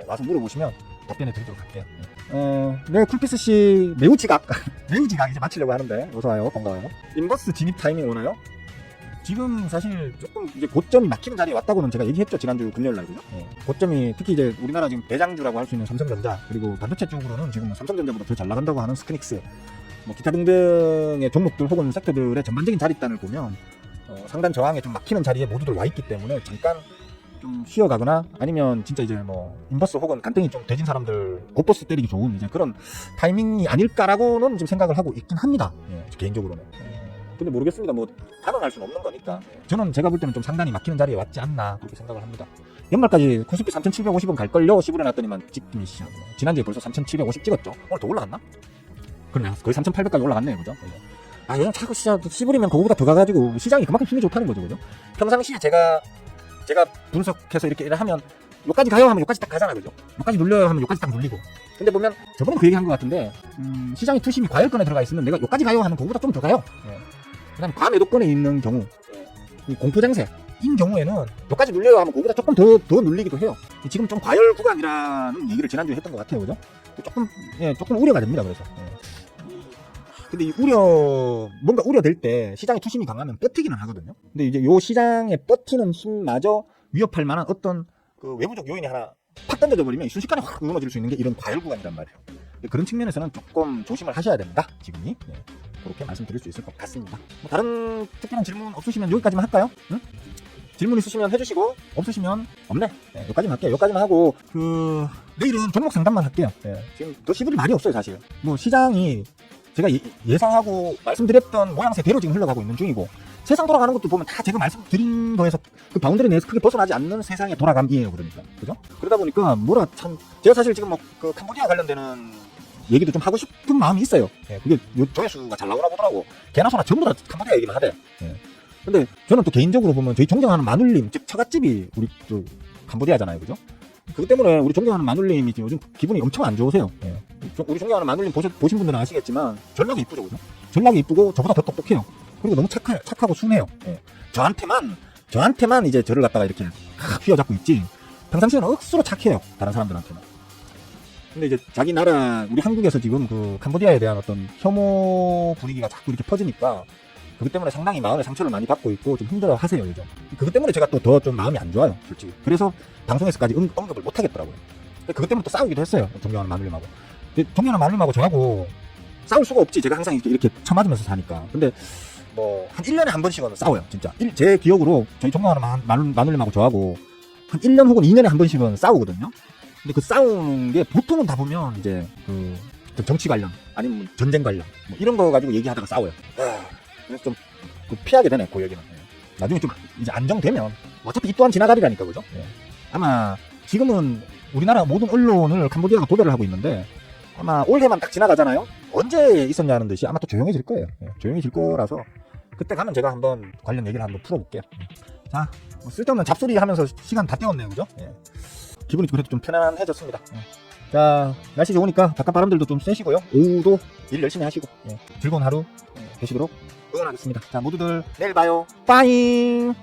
와서 물어보시면 답변해 드리도록 할게요. 네, 쿨피스씨 매우 지각 이제 마치려고 하는데 어서와요. 반가워요. 인버스 진입 타이밍 오나요? 지금 사실 조금 이제 고점이 막히는 자리에 왔다고는 제가 얘기했죠. 지난주 금요일 날, 그죠? 고점이 특히 이제 우리나라 지금 대장주라고 할 수 있는 삼성전자, 그리고 반도체 쪽으로는 지금 삼성전자보다 더 잘 나간다고 하는 스크닉스, 뭐 기타 등등의 종목들 혹은 섹터들의 전반적인 자리단을 보면 상단 저항에 좀 막히는 자리에 모두들 와 있기 때문에 잠깐 좀 쉬어가거나 아니면 진짜 이제 뭐 인버스 혹은 간땡이 좀 되진 사람들 곧버스 때리기 좋은 이제 그런 타이밍이 아닐까라고는 지금 생각을 하고 있긴 합니다. 개인적으로는. 근데 모르겠습니다. 뭐 단언할 수는 없는 거니까. 저는 제가 볼 때는 좀 상단이 막히는 자리에 왔지 않나 그렇게 생각을 합니다. 연말까지 코스피 3,750원 갈걸요 시부려놨더니만 찍더니 지난주에 벌써 3,750 찍었죠. 오늘 더 올라갔나? 그러네. 거의 3,800까지 올라갔네요. 그죠? 요즘 자꾸 시부리면 그거보다 더 가가지고 시장이 그만큼 힘이 좋다는 거죠. 그죠? 평상시에 제가 분석해서 이렇게 하면 여기까지 가요 하면 여기까지 딱 가잖아. 그죠? 여기까지 눌려요 하면 여기까지 딱 눌리고. 근데 보면 저번에 그 얘기 한 것 같은데 시장이 투심이 과열권에 들어가 있으면 내가 여기까지 가요 하면 그거보다 좀 더 가요. 그 다음에 과매도권에 있는 경우 공포장세 인 경우에는 여기까지 눌려요 하면 그거보다 조금 더 눌리기도 해요. 지금 좀 과열 구간이라는 얘기를 지난주에 했던 것 같아요. 그죠? 조금 우려가 됩니다. 그래서 근데 이 뭔가 우려될 때 시장의 투심이 강하면 뻗히기는 하거든요. 근데 이제 요 시장에 뻗히는 힘마저 위협할 만한 어떤 그 외부적 요인이 하나 팍 던져져 버리면 순식간에 확 무너질 수 있는 게 이런 과열 구간이란 말이에요. 그런 측면에서는 조금 조심을 하셔야 된다. 지금이 그렇게 말씀드릴 수 있을 것 같습니다. 뭐 다른 특별한 질문 없으시면 여기까지만 할까요? 응? 질문 있으시면 해주시고 없으시면 없네. 여기까지만 할게요. 여기까지만 하고 내일은 종목 상담만 할게요. 지금 더 시부릴 말이 없어요. 사실 뭐 시장이 제가 예상하고 말씀드렸던 모양새대로 지금 흘러가고 있는 중이고 세상 돌아가는 것도 보면 다 제가 말씀드린 거에서 그 바운더리 내에서 크게 벗어나지 않는 세상의 돌아감이에요. 그러니까 그죠? 그러다 보니까 제가 사실 지금 뭐 그 캄보디아 관련되는 얘기도 좀 하고 싶은 마음이 있어요. 그게 조회수가 잘 나오나 보더라고. 개나 소나 전부 다 캄보디아 얘기만 하대. 근데 저는 또 개인적으로 보면 저희 존경하는 마눌님, 즉 처갓집이 우리 또 캄보디아잖아요. 그죠? 그것 때문에 우리 존경하는 마눌님이 지금 요즘 기분이 엄청 안 좋으세요. 우리 존경하는 마눌님 보신 분들은 아시겠지만 전략이 이쁘죠. 그죠? 전략이 이쁘고 저보다 더 똑똑해요. 그리고 너무 착하고 순해요. 저한테만 이제 저를 갖다가 이렇게 휘어잡고 있지 평상시에는 억수로 착해요. 다른 사람들한테는. 근데 이제 자기 나라 우리 한국에서 지금 그 캄보디아에 대한 어떤 혐오 분위기가 자꾸 이렇게 퍼지니까 그것 때문에 상당히 마음의 상처를 많이 받고 있고 좀 힘들어 하세요. 요즘. 그것 때문에 제가 또 더 좀 마음이 안 좋아요. 솔직히. 그래서 방송에서까지 언급을 못 하겠더라고요. 그것 때문에 또 싸우기도 했어요. 존경하는 마눌님하고. 존경하는 마눌님하고 저하고 싸울 수가 없지. 제가 항상 이렇게 쳐맞으면서 사니까. 근데 뭐 한 1년에 한 번씩은 싸워요. 진짜. 제 기억으로 저희 존경하는 마눌님하고 저하고 한 1년 혹은 2년에 한 번씩은 싸우거든요. 근데 그 싸우는 게 보통은 다 보면 이제 그 정치 관련 아니면 전쟁 관련 뭐 이런 거 가지고 얘기하다가 싸워요. 그래서 좀 피하게 되네. 그 얘기는. 나중에 좀 이제 안정되면 어차피 이 또한 지나가리라니까. 그죠? 아마 지금은 우리나라 모든 언론을 캄보디아가 도배를 하고 있는데 아마 올해만 딱 지나가잖아요. 언제 있었냐는 듯이 아마 또 조용해질 거예요. 조용해질 거라서 그때 가면 제가 한번 관련 얘기를 한번 풀어볼게요. 자, 뭐 쓸데없는 잡소리 하면서 시간 다 때웠네요. 그죠? 기분이 그래도 좀 편안해졌습니다. 자, 날씨 좋으니까 바깥 바람들도 좀 쐬시고요. 오후도 일 열심히 하시고 즐거운 하루 되시도록 응원하겠습니다. 자, 모두들 내일 봐요. 빠잉.